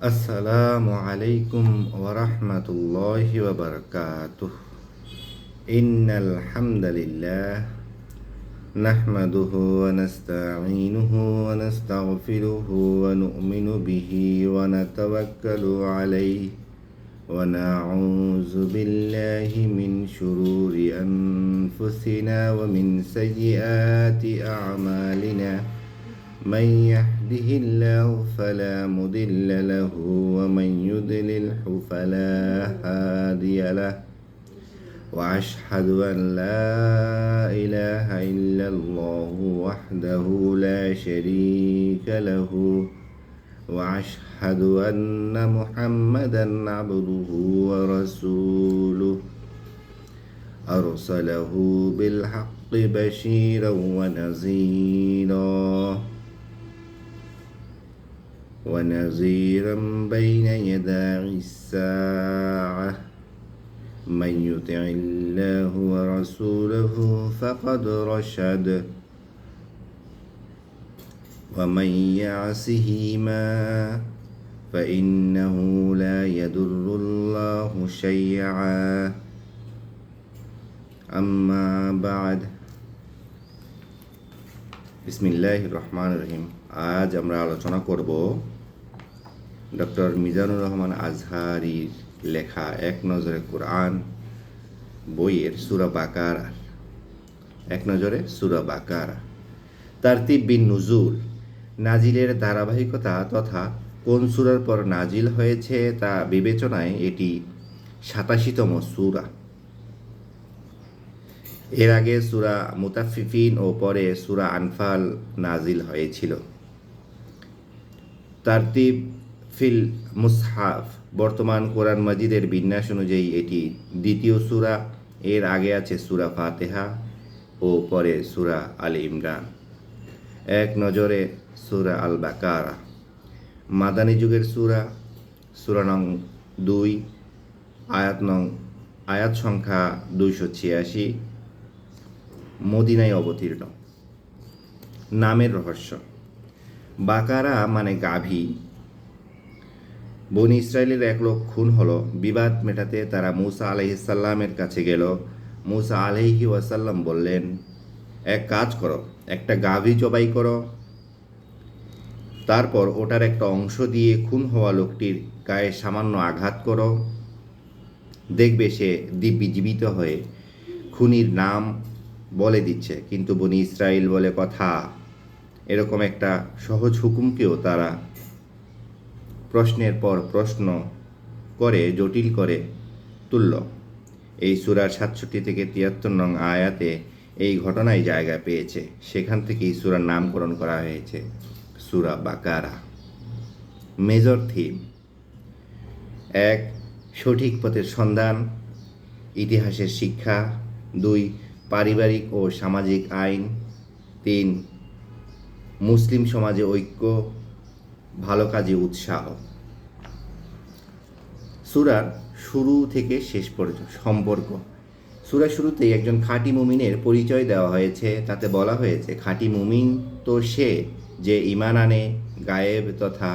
আসসালামু আলাইকুম ওয়া রাহমাতুল্লাহি ওয়া বারাকাতুহু। ইন্নাল হামদালিল্লাহ নাহমাদুহু ওয়া নাস্তাঈনুহু ওয়া নাস্তাগফিরুহু ওয়া নু'মিনু বিহি ওয়া নাতাওয়াক্কালু আলাইহি ওয়া নাউযু বিল্লাহি মিন শুরুরি আনফুসিনা ওয়া মিন সাইয়্যাতি আ'মালিনা। من يهده الله فلا مضل له ومن يضلله فلا هادي له وأشهد أن لا إله إلا الله وحده لا شريك له وأشهد أن محمدا عبده ورسوله أرسله بالحق بشيرا ونذيرا بين يدي الساعة من يطع الله ورسوله فقد رشد ومن يعصهما فإنه لا يضر الله شيئا أما بعد বিসমিল্লাহির রহমানির রহিম। আজ আমরা আলোচনা করব ডক্টর মিজানুর রহমান আজহারির লেখা এক নজরে কোরআন বইয়ের সূরা বাকারা। এক নজরে সূরা বাকারা তারতিব বিন নুজুল, নাজিলের ধারাবাহিকতা তথা কোন সূরার পর নাজিল হয়েছে তা বিবেচনায় এটি ৮৭তম সূরা। এর আগে সূরা মুতাফফিফিন ও পরে সূরা আনফাল নাজিল হয়েছিল। তারতিব ফিল মুসহাফ, বর্তমান কোরআন মাজিদের বিন্যাস অনুযায়ী এটি দ্বিতীয় সূরা। এর আগে আছে সূরা ফাতিহা ও পরে সূরা আলে ইমরান। এক নজরে সূরা আল বাকারা মাদানী যুগের সূরা। সূরা নং ২, আয়াত সংখ্যা ২৮৬, মদিনায় অবতীর্ণ। নামের রহস্য। বাকারা মানে গাভী। বনি ইসরায়েলের এক লোক খুন হলো। বিবাদ মেটাতে তারা মূসা আলাইহিস সালামের কাছে গেল। মূসা আলাইহি ওয়াসাল্লাম বললেন, এক কাজ করো, একটা গাভী জবাই করো, তারপর ওটার একটা অংশ দিয়ে খুন হওয়া লোকটির গায়ে সামান্য আঘাত করো, দেখবে সে দিব্যি জীবিত হয়ে খুনির নাম বলে দিচ্ছে। কিন্তু বনি ইসরাইল বলে কথা। এরকম একটা সহজ হুকুমকেও তারা প্রশ্নের পর প্রশ্ন করে জটিল করে তুলল। এই সূরার ৬৭ থেকে ৭৩ নং আয়াতে এই ঘটনায় জায়গা পেয়েছে। সেখান থেকেই সূরার নামকরণ করা হয়েছে সূরা বাকারা। Major theme: ১. সঠিক পথের সন্ধান, ইতিহাসের শিক্ষা। ২. পারিবারিক ও সামাজিক আইন। ৩. মুসলিম সমাজে ঐক্য, ভালো কাজে উৎসাহ। সূরার শুরু থেকে শেষ পর্যন্ত সম্পর্ক। সূরার শুরুতেই একজন খাঁটি মুমিনের পরিচয় দেওয়া হয়েছে। তাতে বলা হয়েছে, খাঁটি মুমিন তো সে যে ঈমান আনে গায়েব তথা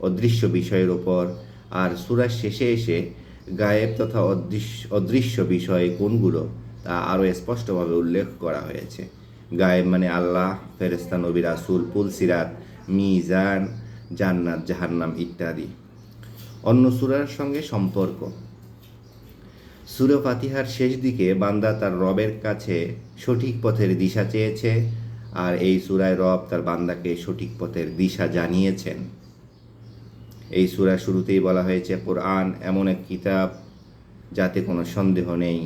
অদৃশ্য বিষয়ের ওপর। আর সূরার শেষে এসে গায়েব তথা অদৃশ্য বিষয় কোনগুলো তা আরও স্পষ্টভাবে উল্লেখ করা হয়েছে। গায়েব মানে আল্লাহ, ফেরেশতা, নবী, রাসূল, পুলসিরাত, মিজান, জান্নাত, জাহান্নাম ইত্যাদি। অন্য সূরার সঙ্গে সম্পর্ক। সূরা ফাতিহার শেষ দিকে বান্দা তার রবের কাছে সঠিক পথের দিশা চেয়েছে, আর এই সূরায় রব তার বান্দাকে সঠিক পথের দিশা জানিয়েছেন। এই সূরার শুরুতেই বলা হয়েছে, কোরআন এমন এক কিতাব যাতে কোনো সন্দেহ নেই,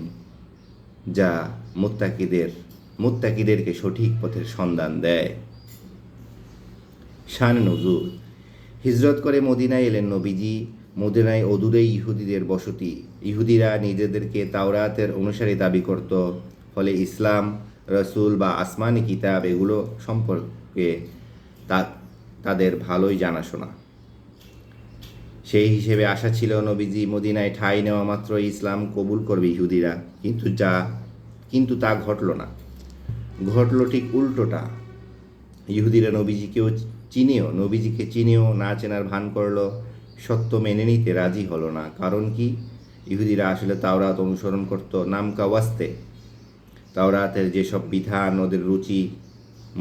যা মুত্তাকিদেরকে সঠিক পথের সন্ধান দেয়। শান নজুল। হিজরত করে মদিনায় এলেন নবীজি। মদিনায় অদূরেই ইহুদিদের বসতি। ইহুদিরা নিজেদেরকে তাওরাতের অনুসারী দাবি করত। ফলে ইসলাম, রসুল বা আসমানি কিতাব এগুলো সম্পর্কে তাদের ভালোই জানাশোনা। সেই হিসেবে আশা ছিল নবীজি মদিনায় ঠাঁই নেওয়া মাত্র ইসলাম কবুল করবে ইহুদিরা। কিন্তু তা ঘটল না। ঘটল ঠিক উল্টোটা। ইহুদিরা নবীজিকে চিনেও না চেনার ভান করল। সত্য মেনে নিতে রাজি হলো না। কারণ কি? ইহুদিরা আসলে তাওরাত অনুসরণ করত নামকা ওয়াস্তে। তাওরাতের যেসব বিধান ওদের রুচি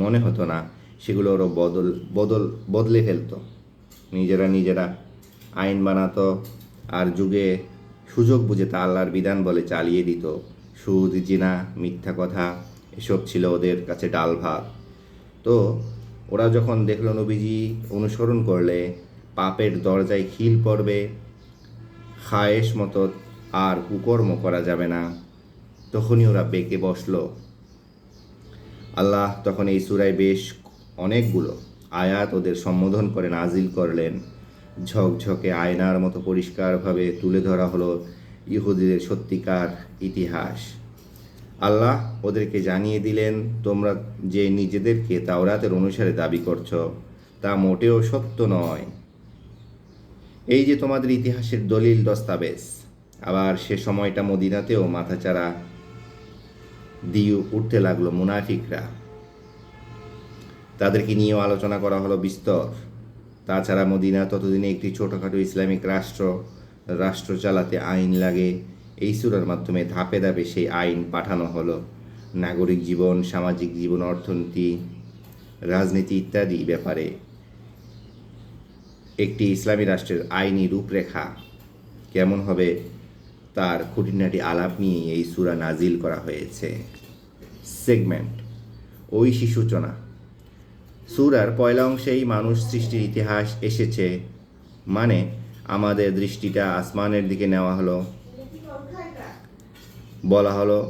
মনে হতো না, সেগুলো ওরা বদলে ফেলতো। নিজেরা আইন বানাতো, আর সুযোগ বুঝে তা আল্লাহর বিধান বলে চালিয়ে দিত। সুদ, জিনা, মিথ্যা কথা এসব ছিল ওদের কাছে ডাল ভাত। তো ওরা যখন দেখলো নবীজি অনুসরণ করলে পাপের দরজায় খিল পড়বে, খায়েশ মতো আর কুকর্ম করা যাবে না, তখনই ওরা বেঁকে বসলো। আল্লাহ তখন এই সূরায় বেশ অনেকগুলো আয়াত ওদের সম্বোধন করে নাজিল করলেন। ঝকঝকে আয়নার মতো পরিষ্কারভাবে তুলে ধরা হলো ইহুদিদের সত্যিকার ইতিহাস। আল্লাহ ওদেরকে জানিয়ে দিলেন, তোমরা যে নিজেদেরকে তাওরাতের অনুসারে দাবি করছো তা মোটেও সত্য নয়। এই যে তোমাদের ইতিহাসের দলিল দস্তাবেজ। আবার সে সময়টা মদিনাতেও মাথাচাড়া দিয়ে উঠতে লাগলো মুনাফিকরা। তাদেরকে নিয়েও আলোচনা করা হলো বিস্তর। তাছাড়া মদিনা ততদিনে একটি ছোটোখাটো ইসলামিক রাষ্ট্র চালাতে আইন লাগে। এই সূরার মাধ্যমে ধাপে ধাপে সেই আইন পাঠানো হলো। নাগরিক জীবন, সামাজিক জীবন, অর্থনীতি, রাজনীতি ইত্যাদি ব্যাপারে একটি ইসলামী রাষ্ট্রের আইনি রূপরেখা কেমন হবে তার খুঁটিনাটি আলাপ নিয়ে এই সূরা নাজিল করা হয়েছে। সেগমেন্ট ঐশী সূচনা। সূরার পয়লা অংশেই মানুষ সৃষ্টির ইতিহাস এসেছে, মানে আমাদের দৃষ্টিটা আসমানের দিকে নেওয়া হলো। বলা হলো,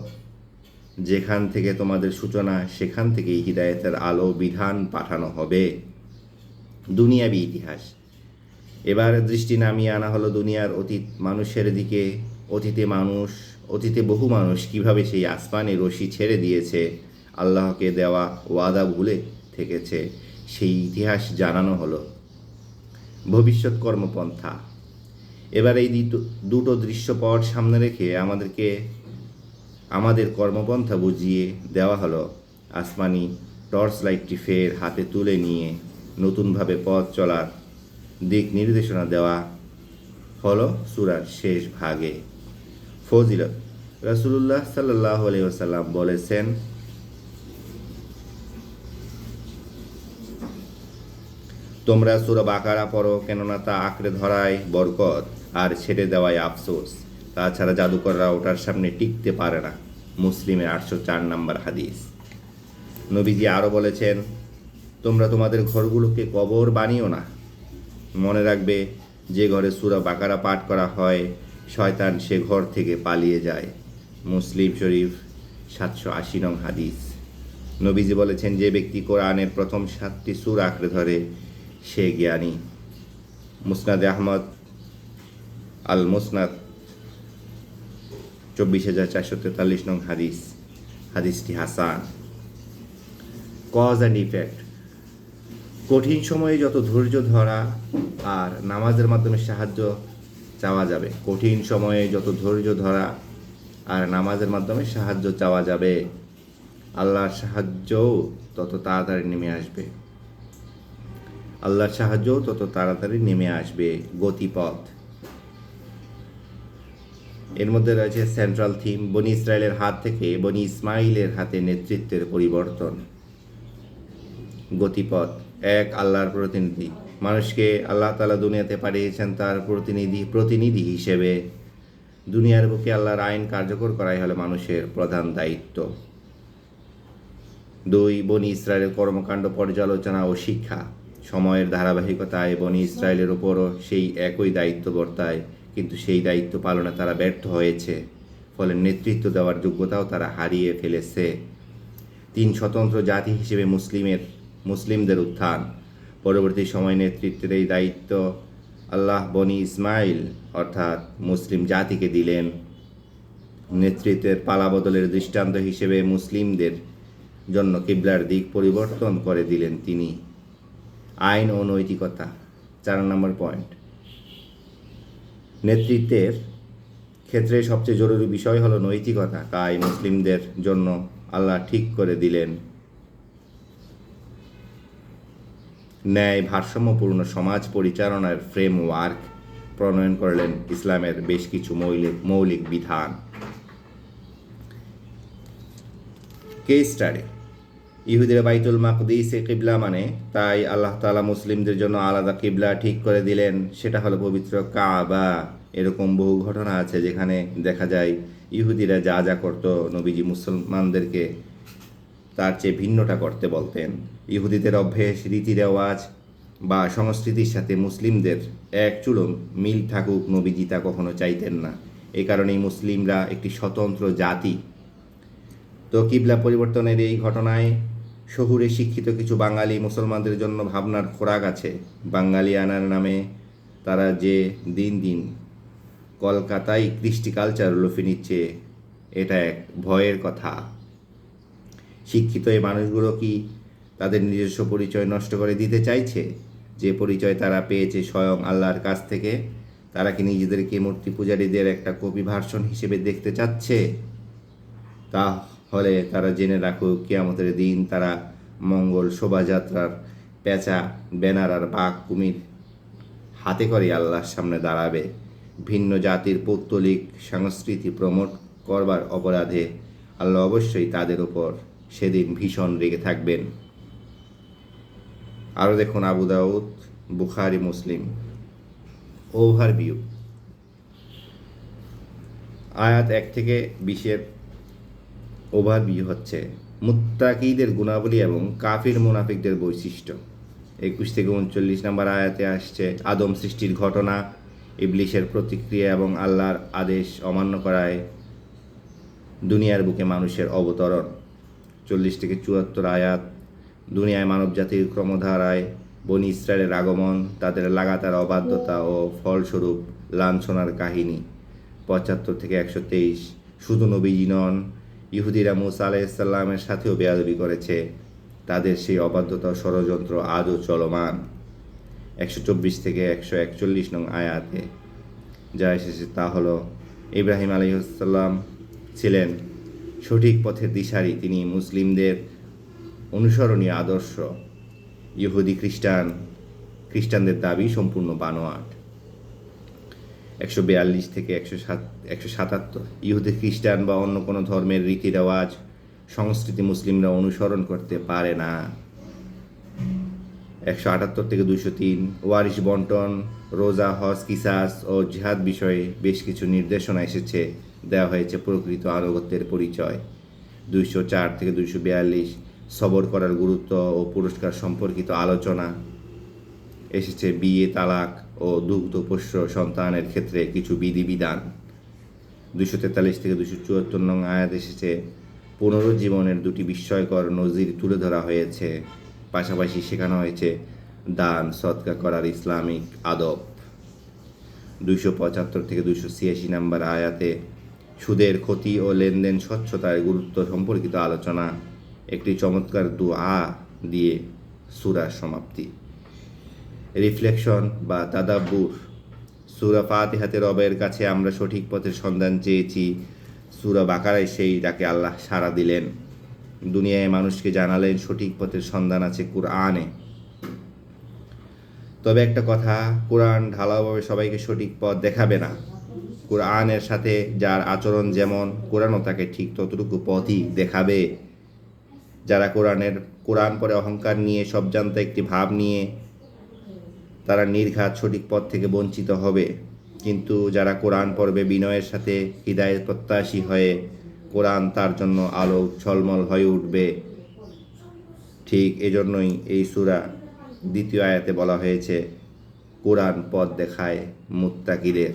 যেখান থেকে তোমাদের সূচনা সেখান থেকেই হিদায়াতের আলো বিধান পাঠানো হবে। দুনিয়াবি ইতিহাস। এবার দৃষ্টি নামিয়ে আনা হলো দুনিয়ার অতীত মানুষের দিকে। অতীতে বহু মানুষ কিভাবে সেই আসমানে রশি ছেড়ে দিয়েছে, আল্লাহকে দেওয়া ওয়াদা ভুলে থেকেছে, সেই ইতিহাস জানানো হলো। ভবিষ্যৎ কর্মপন্থা। এবার এই দুটো দৃশ্যপট সামনে রেখে আমাদের কর্মপন্থা বুঝিয়ে দেওয়া হলো। আসমানি টর্চ লাইটটি ফের হাতে তুলে নিয়ে নতুনভাবে পথ চলার দিক নির্দেশনা দেওয়া হলো সূরার শেষ ভাগে। ফজিলত। রাসূলুল্লাহ সাল্লাল্লাহু আলাইহি ওয়াসাল্লাম বলেছেন, তোমরা সূরা বাকারা পড়ো, কেননা তা আঁকড়ে ধরায় বরকত আর ছেড়ে দেওয়ায় আফসোস। তাছাড়া জাদুকররা ওটার সামনে টিকতে পারে না। মুসলিমের 804 নম্বর হাদিস। নবীজি আরও বলেছেন, তোমরা তোমাদের ঘরগুলোকে কবর বানিও না। মনে রাখবে, যে ঘরে সূরা বাকারা পাঠ করা হয় শয়তান সে ঘর থেকে পালিয়ে যায়। মুসলিম শরীফ 780 নং হাদিস। নবীজি বলেছেন, যে ব্যক্তি কোরআনের প্রথম 7টি সূরা আঁকড়ে ধরে সে জ্ঞানী। মুসনাদে আহমদ আল মুসনাদ 24,443 নং হাদিস। হাদিসটি হাসান। Cause and effect. কঠিন সময়ে যত ধৈর্য ধরা আর নামাজের মাধ্যমে সাহায্য চাওয়া যাবে। কঠিন সময়ে যত ধৈর্য ধরা আর নামাজের মাধ্যমে সাহায্য চাওয়া যাবে, আল্লাহর সাহায্যও তত তাড়াতাড়ি নেমে আসবে। গতিপথ। এর মধ্যে রয়েছে সেন্ট্রাল থিম, বনি ইসরায়েলের হাত থেকে বনি ইসমাইলের হাতে নেতৃত্বের পরিবর্তন। গতিপথ। এক, আল্লাহর প্রতিনিধি। মানুষকে আল্লাহ তাআলা দুনিয়াতে পাঠিয়েছেন তার প্রতিনিধি হিসেবে। দুনিয়ার বুকে আল্লাহর আইন কার্যকর করাই হলো মানুষের প্রধান দায়িত্ব। 2, বনি ইসরায়েলের কর্মকাণ্ড পর্যালোচনা ও শিক্ষা। সময়ের ধারাবাহিকতায় বনি ইসরায়েলের ওপরও সেই একই দায়িত্ব বর্তায়, কিন্তু সেই দায়িত্ব পালনে তারা ব্যর্থ হয়েছে, ফলে নেতৃত্ব দেওয়ার যোগ্যতাও তারা হারিয়ে ফেলেছে। 3, স্বতন্ত্র জাতি হিসেবে মুসলিমদের উত্থান। পরবর্তী সময় নেতৃত্বের এই দায়িত্ব আল্লাহ বনি ইসমাইল অর্থাৎ মুসলিম জাতিকে দিলেন। নেতৃত্বের পালাবদলের দৃষ্টান্ত হিসেবে মুসলিমদের জন্য কিবলার দিক পরিবর্তন করে দিলেন তিনি। আইন ও নৈতিকতা। 4 নম্বর পয়েন্ট। নেতৃত্বের ক্ষেত্রে সবচেয়ে জরুরি বিষয় হলো নৈতিকতা। তাই মুসলিমদের জন্য আল্লাহ ঠিক করে দিলেন ন্যায় ভারসাম্যপূর্ণ সমাজ পরিচালনার ফ্রেমওয়ার্ক। প্রণয়ন করলেন ইসলামের বেশ কিছু মৌলিক বিধান। Case study. ইহুদিরা বাইতুল মাকদিসে কিবলা মানে, তাই আল্লাহ তাআলা মুসলিমদের জন্য আলাদা কিবলা ঠিক করে দিলেন, সেটা হলো পবিত্র কাবা। এরকম বহু ঘটনা আছে যেখানে দেখা যায় ইহুদিরা যা যা করতো নবীজি মুসলমানদেরকে তার চেয়ে ভিন্নটা করতে বলতেন। ইহুদিদের অভ্যেস, রীতি রেওয়াজ বা সংস্কৃতির সাথে মুসলিমদের এক চুলো মিল থাকুক নবীজি তা কখনো চাইতেন না। এই কারণেই মুসলিমরা একটি স্বতন্ত্র জাতি। তো কিবলা পরিবর্তনের এই ঘটনায় শহুরে শিক্ষিত কিছু বাঙালি মুসলমানদের জন্য ভাবনার খোরাক আছে। বাঙালিয়ানার নামে তারা যে দিন দিন কলকাতায় কৃষ্টি কালচার লুফে নিচ্ছে, এটা এক ভয়ের কথা। শিক্ষিত এই মানুষগুলো কি তাদের নিজস্ব পরিচয় নষ্ট করে দিতে চাইছে? যে পরিচয় তারা পেয়েছে স্বয়ং আল্লাহর কাছ থেকে, তারা কি নিজেদেরকে মূর্তি পূজারীদের একটা কপি ভার্সন হিসেবে দেখতে চাচ্ছে? তাহলে তারা জেনে রাখুক, কিয়ামতের দিন তারা মঙ্গল শোভাযাত্রার পেঁচা, ব্যানার আর বাঘ কুমির হাতে করে আল্লাহর সামনে দাঁড়াবে। ভিন্ন জাতির পৌত্তলিক সংস্কৃতি প্রমোট করবার অপরাধে আল্লাহ অবশ্যই তাদের ওপর সেদিন ভীষণ রেগে থাকবেন। আরও দেখুন আবু দাউদ, বুখারী, মুসলিম। ওভারভিউ। আয়াত 1 থেকে 20 ওভারভিউ হচ্ছে মুত্তাকিদের গুণাবলী এবং কাফির মুনাফিকদের বৈশিষ্ট্য। 21 থেকে 39 নম্বর আয়াতে আসছে আদম সৃষ্টির ঘটনা, ইবলিশের প্রতিক্রিয়া এবং আল্লাহর আদেশ অমান্য করায় দুনিয়ার বুকে মানুষের অবতরণ। 40 থেকে 74 আয়াত দুনিয়ায় মানবজাতির ক্রমধারায় বনি ইসরায়েলের আগমন, তাদের লাগাতার অবাধ্যতা ও ফলস্বরূপ লাঞ্ছনার কাহিনী। 75 থেকে 123 শুধু নবীজি নন, ইহুদিরা মুসা আলাইহিসসালামের সাথেও বেয়াদবি করেছে, তাদের সেই অবাধ্যতা ও ষড়যন্ত্র আজও চলমান। 124 থেকে 141 নং আয়াতে যা এসেছে তা হলো ইব্রাহিম আলাইহিসসালাম ছিলেন সঠিক পথের দিশারি, তিনি মুসলিমদের অনুসরণীয় আদর্শ। ইহুদি খ্রিস্টানদের দাবি সম্পূর্ণ বানোয়াট। 142 থেকে 177 ইহুদি, খ্রিস্টান বা অন্য কোনো ধর্মের রীতি রেওয়াজ সংস্কৃতি মুসলিমরা অনুসরণ করতে পারে না। 178 থেকে 203 ওয়ারিশ বন্টন, রোজা, হজ, কিসাস ও জিহাদ বিষয়ে বেশ কিছু নির্দেশনা এসেছে, দেওয়া হয়েছে প্রকৃত আনুগত্যের পরিচয়। 204 থেকে 242 সবর করার গুরুত্ব ও পুরস্কার সম্পর্কিত আলোচনা এসেছে। বিয়ে, তালাক ও দুগ্ধপোষ্য সন্তানের ক্ষেত্রে কিছু বিধিবিধান। 243 থেকে 274 নং আয়াত এসেছে পুনরুজ্জীবনের 2টি বিস্ময়কর নজির তুলে ধরা হয়েছে, পাশাপাশি শেখানো হয়েছে দান সদকা করার ইসলামিক আদব। 275 থেকে 286 নম্বর আয়াতে সুদের ক্ষতি ও লেনদেন স্বচ্ছতার গুরুত্ব সম্পর্কিত আলোচনা, একটি চমৎকার দুআ দিয়ে সূরার সমাপ্তি। রিফ্লেকশন বা তাদাব্বুর। সূরা ফাতিহাতে রবের কাছে আমরা সঠিক পথের সন্ধান চেয়েছি, সূরা বাকারায় সেই ডাকে আল্লাহ সাড়া দিলেন। দুনিয়ায় মানুষকে জানালেন সঠিক পথের সন্ধান আছে কুরআনে। তবে একটা কথা, কোরআন ঢালাওভাবে সবাইকে সঠিক পথ দেখাবে না। কোরআনের সাথে যার আচরণ যেমন, কোরআনও তাকে ঠিক ততটুকু পথই দেখাবে। যারা কোরআন পরে অহংকার নিয়ে, সব জানতা একটি ভাব নিয়ে, তারা নির্ঘাত সঠিক পথ থেকে বঞ্চিত হবে। কিন্তু যারা কোরআন পড়বে বিনয়ের সাথে, হৃদায়ত প্রত্যাশী হয়ে, কোরআন তার জন্য আলো ঝলমল হয়ে উঠবে। ঠিক এজন্যই এই সূরা 2য় আয়াতে বলা হয়েছে কোরআন পথ দেখায় মুত্তাকিদের।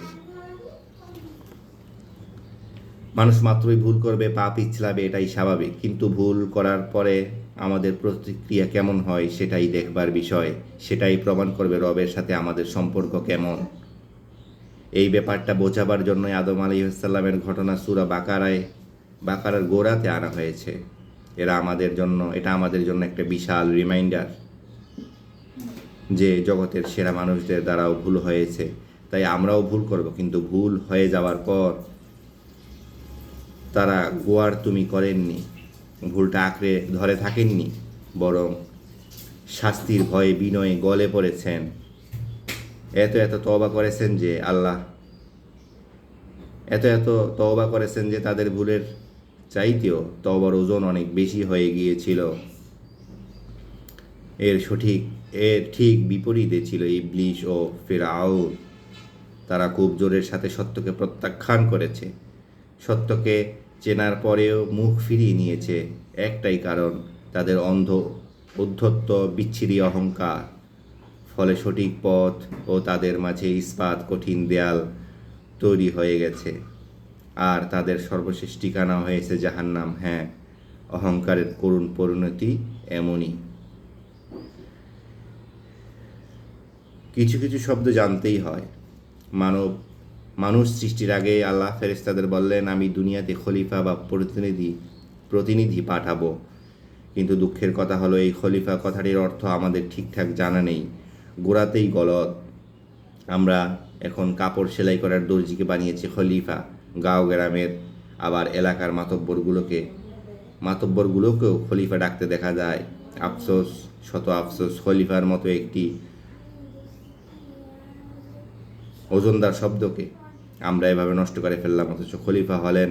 মানুষ মাত্রই ভুল করবে, পাপ পিছলাবে, এটাই স্বাভাবিক। কিন্তু ভুল করার পরে আমাদের প্রতিক্রিয়া কেমন হয় সেটাই দেখবার বিষয়, সেটাই প্রমাণ করবে রবের সাথে আমাদের সম্পর্ক কেমন। এই ব্যাপারটা বোঝাবার জন্যই আদম আলাইহিসসালামের ঘটনা সূরা বাকারার গোড়াতে আনা হয়েছে। এটা আমাদের জন্য একটা বিশাল রিমাইন্ডার যে জগতের সেরা মানুষদের দ্বারাও ভুল হয়েছে, তাই আমরাও ভুল করব। কিন্তু ভুল হয়ে যাওয়ার পর তারা গোয়ার তুমি করেননি, ভুলটা আঁকড়ে ধরে থাকেননি, বরং শাস্তির ভয়ে বিনয়ে গলে পড়েছেন। এত এত তওবা করেছেন যে তাদের ভুলের চাইতেও তওবার ওজন অনেক বেশি হয়ে গিয়েছিল। এর ঠিক বিপরীতে ছিল ইবলিস ও ফিরআউন। তারা খুব জোরের সাথে সত্যকে প্রত্যাখ্যান করেছে। সত্যকে চেনার পরেও মুখ ফিরিয়ে নিয়েছে একটাই কারণ, তাদের উদ্ধত্ত বিচ্ছিরি অহংকার। ফলে সঠিক পথ ও তাদের মাঝে ইস্পাত কঠিন দেয়াল তৈরি হয়ে গেছে, আর তাদের সর্বশেষ ঠিকানা হয়েছে জাহান্নাম। হ্যাঁ, অহংকারের করুণ পরিণতি এমনই। কিছু কিছু শব্দ জানতেই হয়। মানুষ সৃষ্টির আগে আল্লাহ ফেরেশতাদের বললেন, আমি দুনিয়াতে খলিফা বা প্রতিনিধি পাঠাবো। কিন্তু দুঃখের কথা হলো, এই খলিফা কথাটির অর্থ আমাদের ঠিকঠাক জানা নেই। গোড়াতেই গলত। আমরা এখন কাপড় সেলাই করার দর্জিকে বানিয়েছি খলিফা, গাঁও গ্রামের আবার এলাকার মাতব্বরগুলোকেও খলিফা ডাকতে দেখা যায়। আফসোস, শত আফসোস, খলিফার মতো একটি ওজনদার শব্দকে আমরা এভাবে নষ্ট করে ফেললাম। অথচ খলিফা হলেন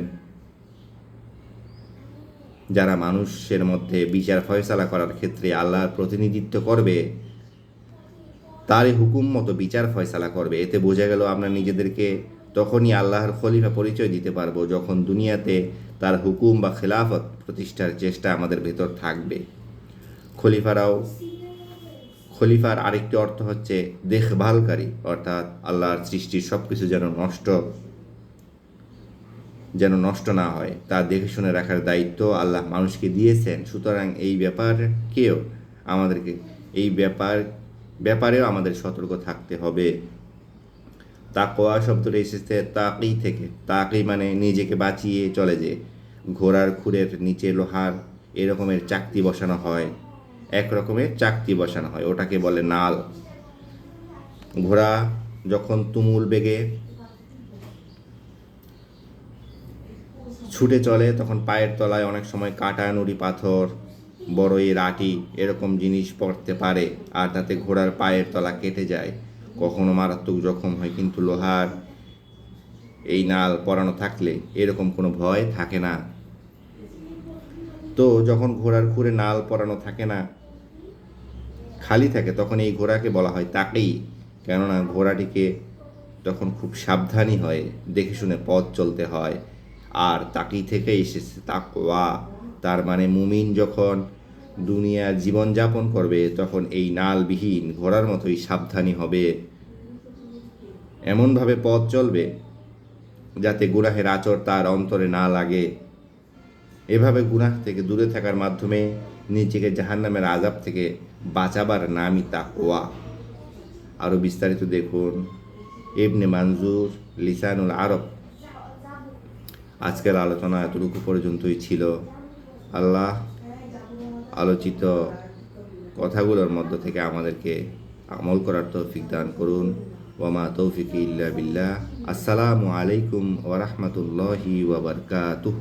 যারা মানুষের মধ্যে বিচার ফয়সালা করার ক্ষেত্রে আল্লাহর প্রতিনিধিত্ব করবে, তারই হুকুম মতো বিচার ফয়সালা করবে। এতে বোঝা গেল আমরা নিজেদেরকে তখনই আল্লাহর খলিফা পরিচয় দিতে পারবো যখন দুনিয়াতে তার হুকুম বা খেলাফত প্রতিষ্ঠার চেষ্টা আমাদের ভেতর থাকবে। খলিফার আরেকটি অর্থ হচ্ছে দেখভালকারী, অর্থাৎ আল্লাহর সৃষ্টির সব কিছু যেন নষ্ট না হয় তা দেখে শুনে রাখার দায়িত্ব আল্লাহ মানুষকে দিয়েছেন। সুতরাং এই ব্যাপারেও আমাদের সতর্ক থাকতে হবে। তাকওয়া শব্দটা এসেছে তাকি থেকে। তাকি মানে নিজেকে বাঁচিয়ে চলে। যে ঘোড়ার খুরের নিচে লোহার এক রকমের চাকতি বসানো হয়, ওটাকে বলে নাল। ঘোড়া যখন তুমুল বেগে ছুটে চলে তখন পায়ের তলায় অনেক সময় কাঁটা, নুড়ি, পাথর, বড়ই, রাটি এরকম জিনিস পড়তে পারে, আর তাতে ঘোড়ার পায়ের তলা কেটে যায়, কখনো মারাত্মক জখম হয়। কিন্তু লোহার এই নাল পরানো থাকলে এরকম কোনো ভয় থাকে না। তো যখন ঘোড়ার খুরে নাল পরানো থাকে না, খালি থাকে, তখন এই ঘোড়াকে বলা হয় তাকি। কেননা ঘোড়াটিকে তখন খুব সাবধানী হয়, দেখে শুনে পথ চলতে হয়। আর তাকি থেকে এসেছে তাকওয়া। তার মানে মুমিন যখন দুনিয়ার জীবনযাপন করবে তখন এই নালবিহীন ঘোড়ার মতোই সাবধানী হবে, এমনভাবে পথ চলবে যাতে গুনাহের আঁচড় তার অন্তরে না লাগে। এভাবে গুনাহ থেকে দূরে থাকার মাধ্যমে নিজেকে জাহান্নামের আযাব থেকে বাঁচাবার নামই তাকওয়া। আরও বিস্তারিত দেখুন ইবনে মানজুর, লিসানুল আরব। আজকের আলোচনা এতটুকু পর্যন্তই ছিল। আল্লাহ আলোচিত কথাগুলোর মধ্য থেকে আমাদেরকে আমল করার তৌফিক দান করুন। ওয়া তৌফিক ইল্লা বিল্লাহ। আসসালামু আলাইকুম ওয়া রাহমাতুল্লাহি ওয়া বারাকাতুহু।